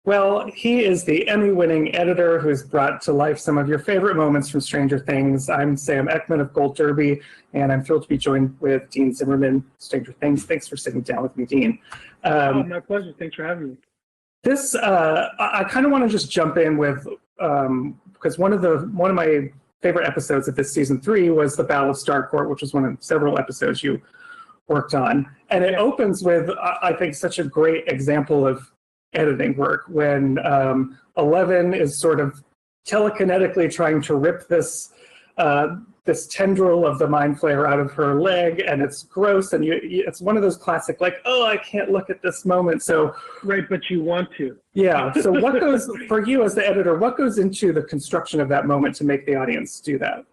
Well, he is the Emmy-winning editor who's brought to life some of your favorite moments from Stranger Things. I'm Sam Eckmann of Gold Derby, and I'm thrilled to be joined with Dean Zimmerman, Stranger Things. Thanks for sitting down with me, Dean. My pleasure. Thanks for having me. This, I kind of want to just jump in with, because one of my favorite episodes of this season 3 was the Battle of Starcourt, which was one of several episodes you worked on. And it opens with, I think, such a great example of editing work when 11 is sort of telekinetically trying to rip this this tendril of the mind flayer out of her leg, and it's gross, and it's one of those classic, like, oh, I can't look at this moment. So right, but you want to. Yeah. So what goes for you as the editor? What goes into the construction of that moment to make the audience do that?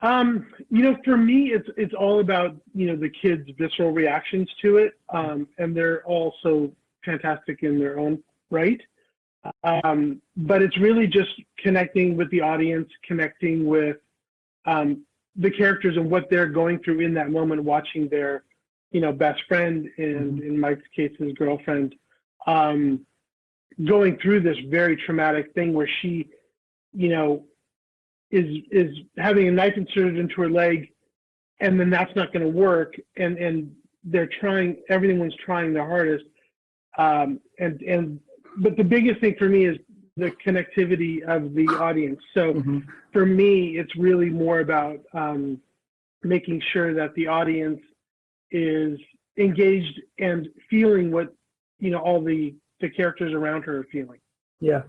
For me, it's all about the kids' visceral reactions to it, and they're all so fantastic in their own right. But it's really just connecting with the audience, connecting with the characters and what they're going through in that moment, watching their, best friend, and in Mike's case, his girlfriend, going through this very traumatic thing where she, is having a knife inserted into her leg, and then that's not going to work, and they're trying, everyone's trying their hardest. But the biggest thing for me is the connectivity of the audience. So for me, it's really more about making sure that the audience is engaged and feeling what, all the characters around her are feeling. Yeah.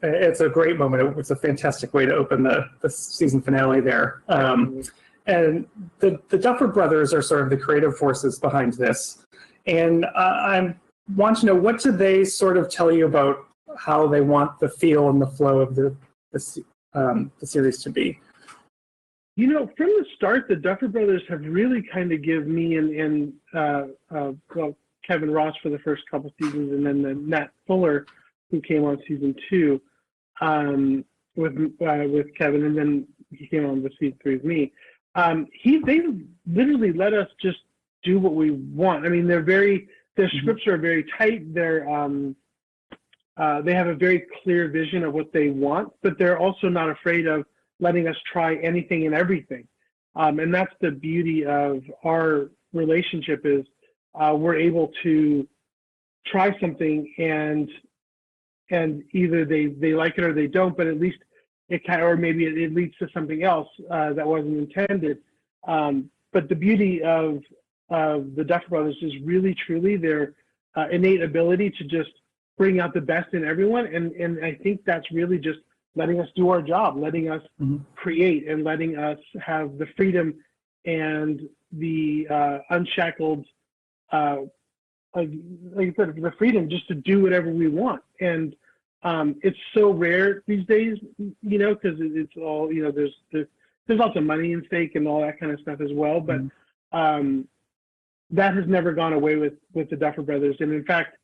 It's a great moment. It's a fantastic way to open the season finale there. And the Duffer Brothers are sort of the creative forces behind this. And I want to know, what do they sort of tell you about how they want the feel and the flow of the series to be? From the start, the Duffer Brothers have really kind of give me and Kevin Ross for the first couple seasons, and then the Nat Fuller, who came on season 2 with Kevin, and then he came on with season 3 with me. They literally let us just do what we want. I mean, their scripts are very tight. They have a very clear vision of what they want, but they're also not afraid of letting us try anything and everything. And that's the beauty of our relationship, is we're able to try something and either they like it or they don't, but at least or maybe it leads to something else that wasn't intended. But the beauty of the Duffer Brothers is really, truly their innate ability to just bring out the best in everyone. And I think that's really just letting us do our job, letting us create, and letting us have the freedom and the unshackled, like you said, the freedom just to do whatever we want. And it's so rare these days, because it's all, there's lots of money in stake and all that kind of stuff as well. But that has never gone away with the Duffer Brothers. And in fact,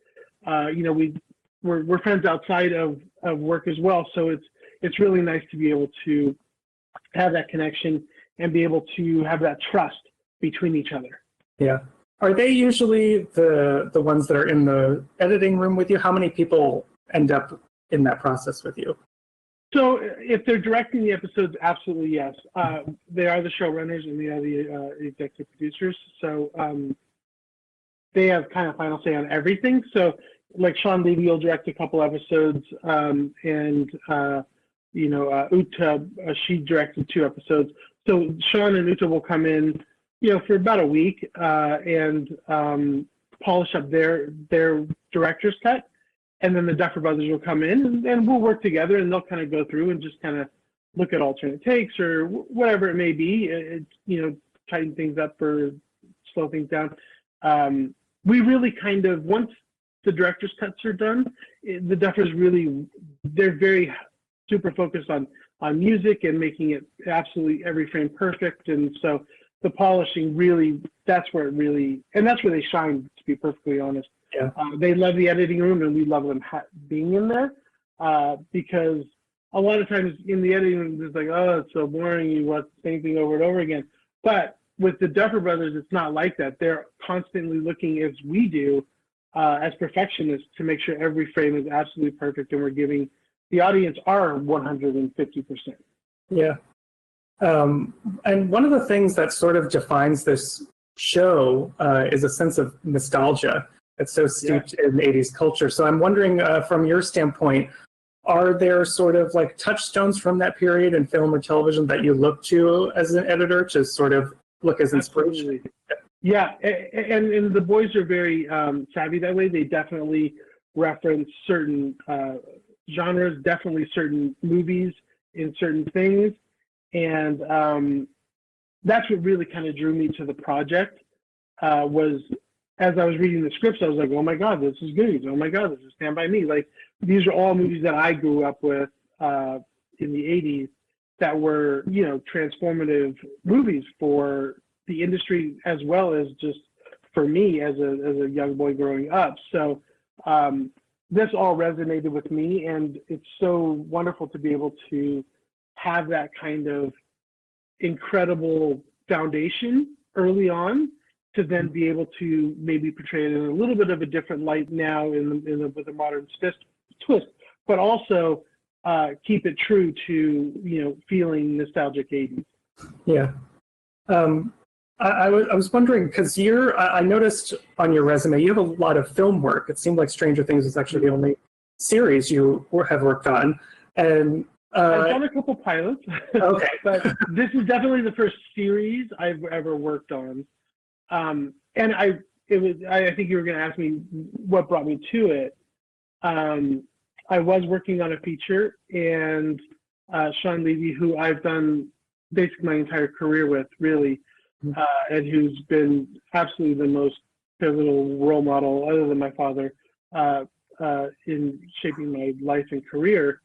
we're friends outside of work as well. So it's really nice to be able to have that connection and be able to have that trust between each other. Yeah. Are they usually the ones that are in the editing room with you? How many people end up in that process with you? So if they're directing the episodes, absolutely yes. They are the showrunners and they are the executive producers. So they have kind of final say on everything. So like Sean Levy will direct a couple episodes, and Uta, she directed 2 episodes. So Sean and Uta will come in, for about a week and polish up their director's cut. And then the Duffer Brothers will come in and we'll work together, and they'll kind of go through and just kind of look at alternate takes or whatever it may be, tighten things up or slow things down. We really kind of, once the director's cuts are done, the Duffers they're very super focused on music and making it absolutely every frame perfect. And so the polishing really, that's where they shine, to be perfectly honest. Yeah. They love the editing room, and we love them being in there, because a lot of times in the editing room, it's like, oh, it's so boring. You watch the same thing over and over again. But with the Duffer Brothers, it's not like that. They're constantly looking, as we do, as perfectionists to make sure every frame is absolutely perfect and we're giving the audience our 150%. Yeah. And one of the things that sort of defines this show is a sense of nostalgia. It's so steeped in 80s culture. So I'm wondering, from your standpoint, are there sort of like touchstones from that period in film or television that you look to as an editor to sort of look as inspiration? Absolutely. Yeah, and the boys are very savvy that way. They definitely reference certain genres, definitely certain movies in certain things. And that's what really kind of drew me to the project, was as I was reading the scripts, I was like, oh my God, this is Goonies. Oh my God, this is Stand By Me. Like, these are all movies that I grew up with in the 80s that were, you know, transformative movies for the industry as well as just for me as a young boy growing up. So this all resonated with me, and it's so wonderful to be able to have that kind of incredible foundation early on to then be able to maybe portray it in a little bit of a different light now with a modern twist, but also keep it true to, you know, feeling nostalgic 80s. Yeah. I was wondering, because I noticed on your resume, you have a lot of film work. It seemed like Stranger Things is actually the only series you have worked on. And I've done a couple pilots, okay. but this is definitely the first series I've ever worked on. And I think you were going to ask me what brought me to it. I was working on a feature, and Sean Levy, who I've done basically my entire career with, really, and who's been absolutely the most pivotal role model, other than my father, in shaping my life and career.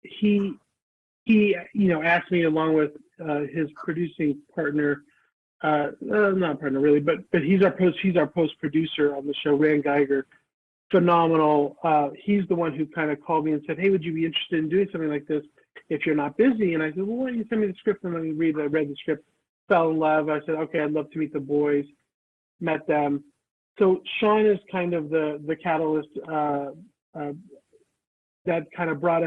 He you know, asked me, along with his producing partner, not partner really, but he's our post producer on the show, Rand Geiger, phenomenal. He's the one who kind of called me and said, hey, would you be interested in doing something like this if you're not busy? And I said, well, why don't you send me the script and let me read it? I read the script, fell in love. I said, okay, I'd love to meet the boys. Met them. So Sean is kind of the catalyst that kind of brought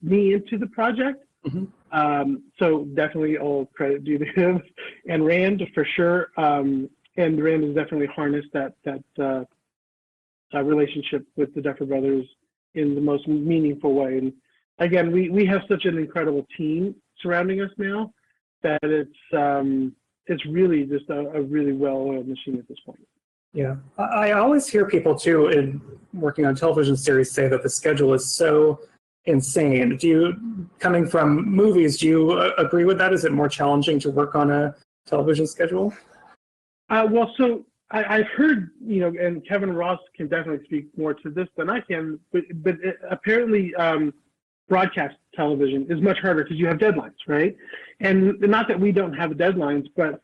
me into the project. Mm-hmm. So definitely all credit due to him and Rand for sure. And Rand has definitely harnessed that relationship with the Duffer Brothers in the most meaningful way. And again, we have such an incredible team surrounding us now that it's really just a really well-oiled machine at this point. Yeah, I always hear people too in working on television series say that the schedule is so insane. Coming from movies, do you agree with that? Is it more challenging to work on a television schedule? Well, so I've heard, you know, and Kevin Ross can definitely speak more to this than I can, but apparently broadcast television is much harder because you have deadlines, right? And not that we don't have deadlines, but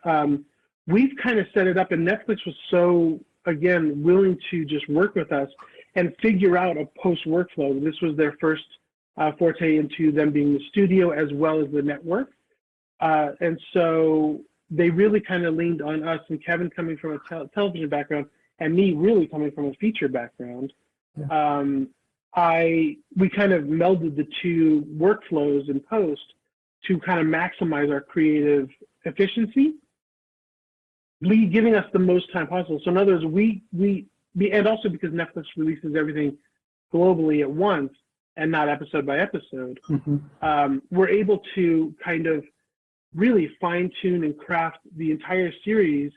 we've kind of set it up, and Netflix was so, again, willing to just work with us and figure out a post workflow. This was their first forte into them being the studio as well as the network. And so they really kind of leaned on us, and Kevin coming from a television background and me really coming from a feature background. Yeah. We kind of melded the two workflows in post to kind of maximize our creative efficiency, giving us the most time possible. So in other words, we and also because Netflix releases everything globally at once and not episode by episode, mm-hmm. We're able to kind of really fine tune and craft the entire series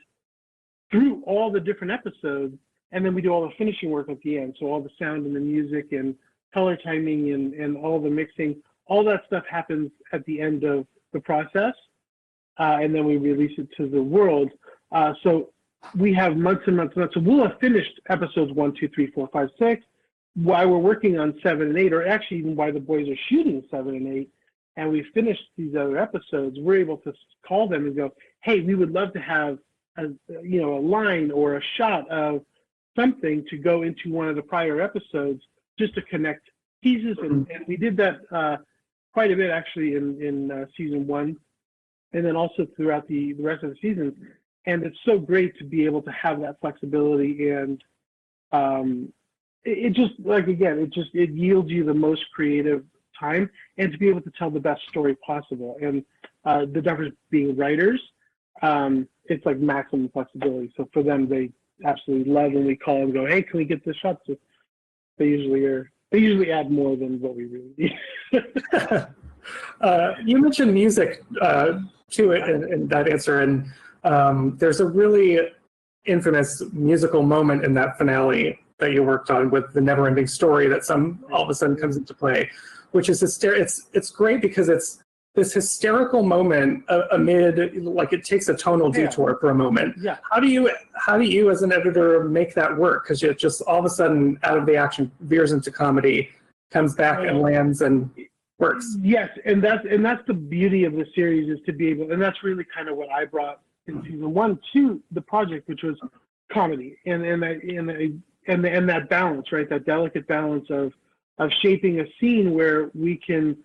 through all the different episodes. And then we do all the finishing work at the end. So all the sound and the music and color timing and all the mixing, all that stuff happens at the end of the process. And then we release it to the world. So we have months and months and months. So we'll have finished episodes 1, 2, 3, 4, 5, 6 while we're working on 7 and 8, or actually even while the boys are shooting 7 and 8. And we finished these other episodes, we're able to call them and go, hey, we would love to have a line or a shot of something to go into one of the prior episodes just to connect pieces. And we did that quite a bit actually in season 1, and then also throughout the rest of the season. And it's so great to be able to have that flexibility, and it just, like, again, it yields you the most creative time, and to be able to tell the best story possible. And the Duffers being writers, it's like maximum flexibility. So for them, they absolutely love when we call and go, hey, can we get this shot? So they usually add more than what we really need. You mentioned music to it in that answer, and there's a really infamous musical moment in that finale that you worked on with the never-ending story that all of a sudden comes into play, which is it's great because it's this hysterical moment amid, like, it takes a tonal detour for a moment. Yeah. How do you as an editor make that work? Because it just all of a sudden out of the action veers into comedy, comes back and lands and works. Yes, and that's the beauty of the series, is to be able, and that's really kind of what I brought in season 1 to the project, which was comedy and that balance, right? That delicate balance of shaping a scene where we can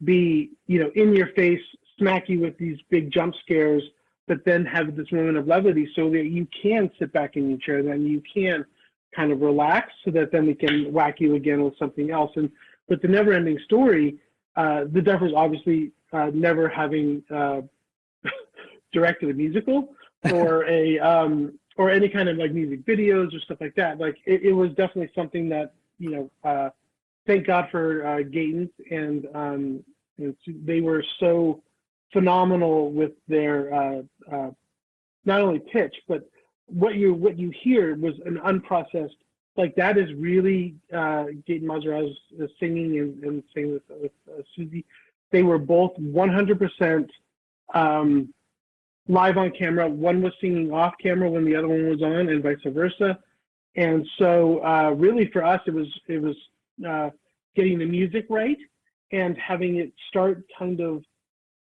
be, in your face, smack you with these big jump scares, but then have this moment of levity so that you can sit back in your chair, then you can kind of relax, so that then we can whack you again with something else. And with the never-ending story, the Duffers obviously never having directed a musical or any kind of like music videos or stuff like that. Like it was definitely something that, thank God for Gatens, and they were so phenomenal with their not only pitch, but what you hear was an unprocessed, like, that is really Gaten Mazaraz singing and singing with Susie. They were both 100% live on camera. One was singing off camera when the other one was on, and vice versa. And so really for us, it was getting the music right and having it start kind of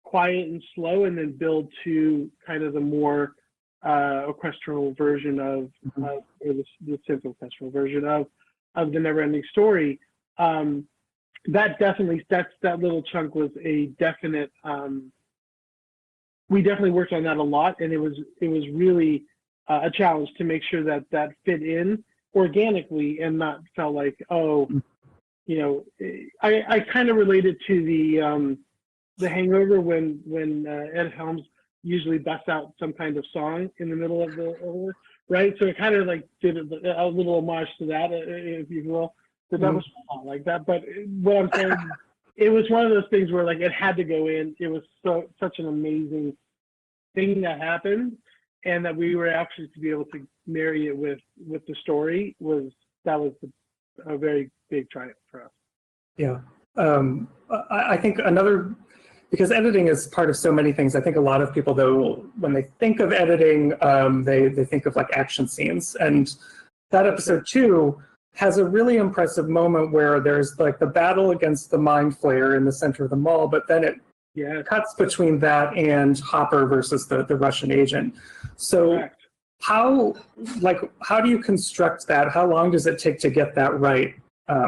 quiet and slow, and then build to kind of the more orchestral version of, or the synth orchestral version of the Neverending Story. That little chunk was a definite. We definitely worked on that a lot, and it was really a challenge to make sure that fit in organically and not felt like, I kind of related to the Hangover when Ed Helms usually busts out some kind of song in the middle of the right. So it kind of like did a little homage to that, if you will. But that was not like that. But what I'm saying, it was one of those things where, like, it had to go in. It was such an amazing thing that happened, and that we were actually to be able to marry it with the story was a very big triumph for us. Yeah. I think because editing is part of so many things. I think a lot of people, though, when they think of editing, they think of like action scenes. And that episode 2 has a really impressive moment where there's like the battle against the mind flayer in the center of the mall, but then it cuts between that and Hopper versus the Russian agent. So Correct. how do you construct that? How long does it take to get that right?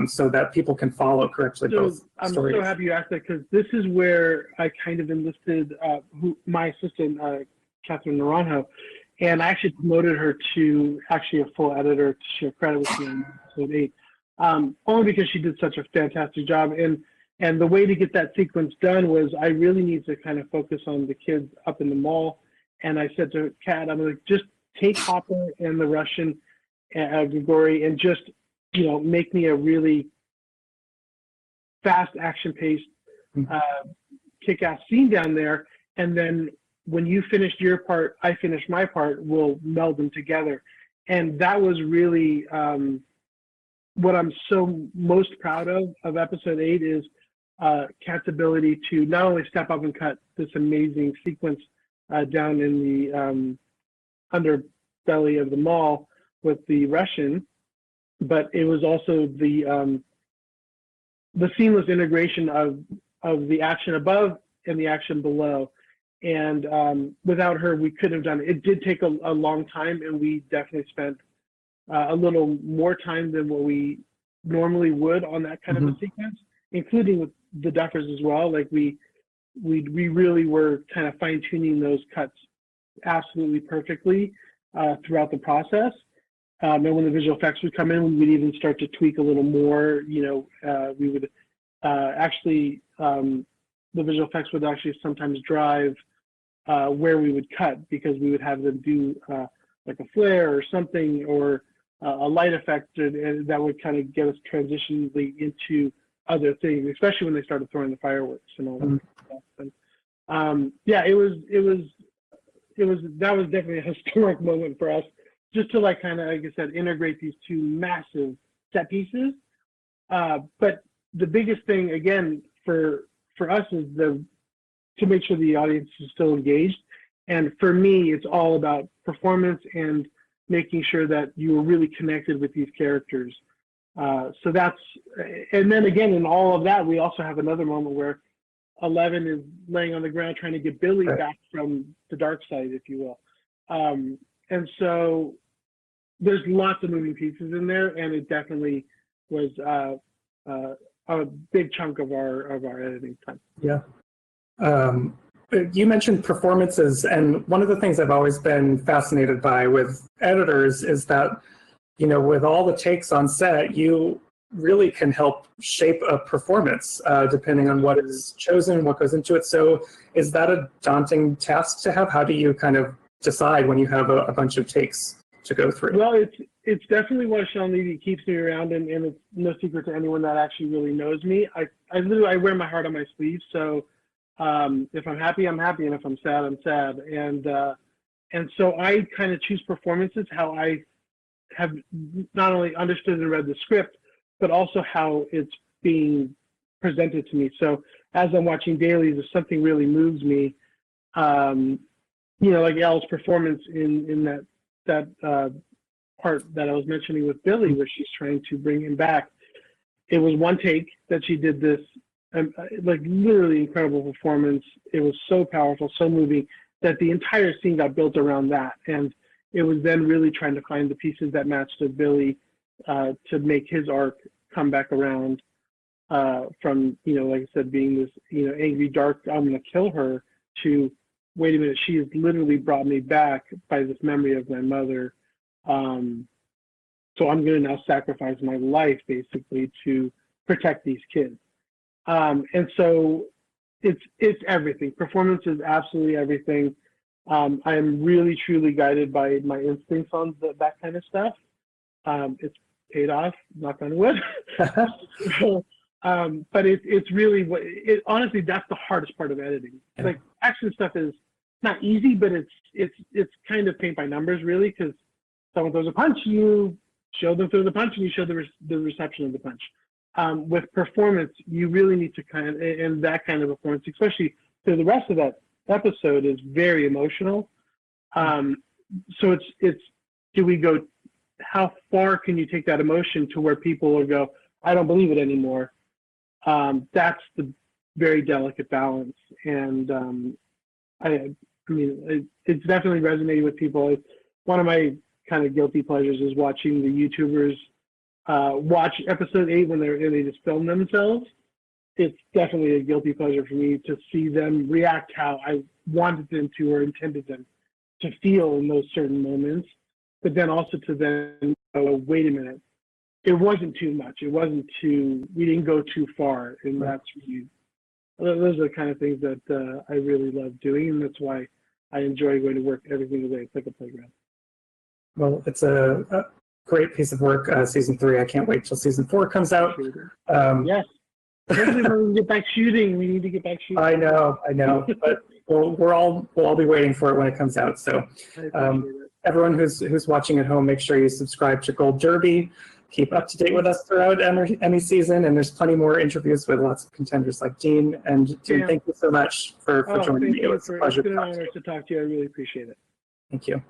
So that people can follow correctly both stories. I'm so happy you asked that, because this is where I kind of enlisted my assistant, Catherine Naranjo, and I actually promoted her to actually a full editor to share credit with me in episode 8, only because she did such a fantastic job. And the way to get that sequence done was I really need to kind of focus on the kids up in the mall. And I said to Kat, I'm like, just take Hopper and the Russian Grigori and just, make me a really fast, action-paced, kick-ass scene down there. And then when you finished your part, I finished my part, we'll meld them together. And that was really what I'm so most proud of episode 8 is Kat's ability to not only step up and cut this amazing sequence down in the underbelly of the mall with the Russian, but it was also the seamless integration of the action above and the action below. And without her, we couldn't have done it. It did take a long time, and we definitely spent a little more time than what we normally would on that kind of a sequence, including with the Duffers as well. Like we really were kind of fine tuning those cuts absolutely perfectly throughout the process. And when the visual effects would come in, we would even start to tweak a little more. We would actually, the visual effects would actually sometimes drive where we would cut, because we would have them do like a flare or something, or a light effect that would kind of get us transitionally into other things, especially when they started throwing the fireworks and all that stuff. And yeah, that was definitely a historic moment for us, just to like kind of, like I said, integrate these two massive set pieces. But the biggest thing again for us is to make sure the audience is still engaged. And for me, it's all about performance and making sure that you are really connected with these characters. So that's, and then again, in all of that, we also have another moment where 11 is laying on the ground trying to get Billy back from the dark side, if you will. And so there's lots of moving pieces in there, and it definitely was a big chunk of our editing time. Yeah. You mentioned performances, and one of the things I've always been fascinated by with editors is that, with all the takes on set, you really can help shape a performance depending on what is chosen, what goes into it. So is that a daunting task to have? How do you kind of decide when you have a bunch of takes to go through? Well, it's definitely why Sean Levy keeps me around, and it's no secret to anyone that actually really knows me. I literally wear my heart on my sleeve. So if I'm happy, I'm happy, and if I'm sad, I'm sad. And so I kind of choose performances how I have not only understood and read the script, but also how it's being presented to me. So as I'm watching dailies, if something really moves me, like Elle's performance in that part that I was mentioning with Billy, where she's trying to bring him back. It was one take that she did this, like literally incredible performance. It was so powerful, so moving, that the entire scene got built around that. And it was then really trying to find the pieces that matched to Billy to make his arc come back around from, like I said, being this, angry, dark, I'm going to kill her, to, wait a minute, she has literally brought me back by this memory of my mother. So I'm going to now sacrifice my life, basically, to protect these kids. And so it's everything. Performance is absolutely everything. I am really, truly guided by my instincts on that kind of stuff. It's paid off, knock on wood. But it's really, honestly, that's the hardest part of editing. Like, action stuff is not easy, but it's kind of paint by numbers, really, because someone throws a punch, you show them throw the punch, and you show the reception of the punch. With performance, you really need to and that kind of performance, especially through the rest of that episode, is very emotional. So it's do we go, how far can you take that emotion to where people will go, I don't believe it anymore? That's the very delicate balance. And I mean, it's definitely resonating with people. One of my kind of guilty pleasures is watching the YouTubers watch episode 8 when they just film themselves. It's definitely a guilty pleasure for me to see them react how I wanted them to or intended them to feel in those certain moments. But then also to then go, wait a minute, it wasn't too much. It wasn't we didn't go too far. And that's really, those are the kind of things that I really love doing. And that's why I enjoy going to work every single day. It's like a playground. Well, it's a great piece of work, season 3. I can't wait till season 4 comes out. Yes. Especially when we get back shooting, we need to get back shooting. I know, but we'll all be waiting for it when it comes out. So everyone who's watching at home, make sure you subscribe to Gold Derby. Keep up to date with us throughout Emmy season, and there's plenty more interviews with lots of contenders like Dean. And Dean, thank you so much for joining me. It was a pleasure. It's been an honor to talk to you. I really appreciate it. Thank you.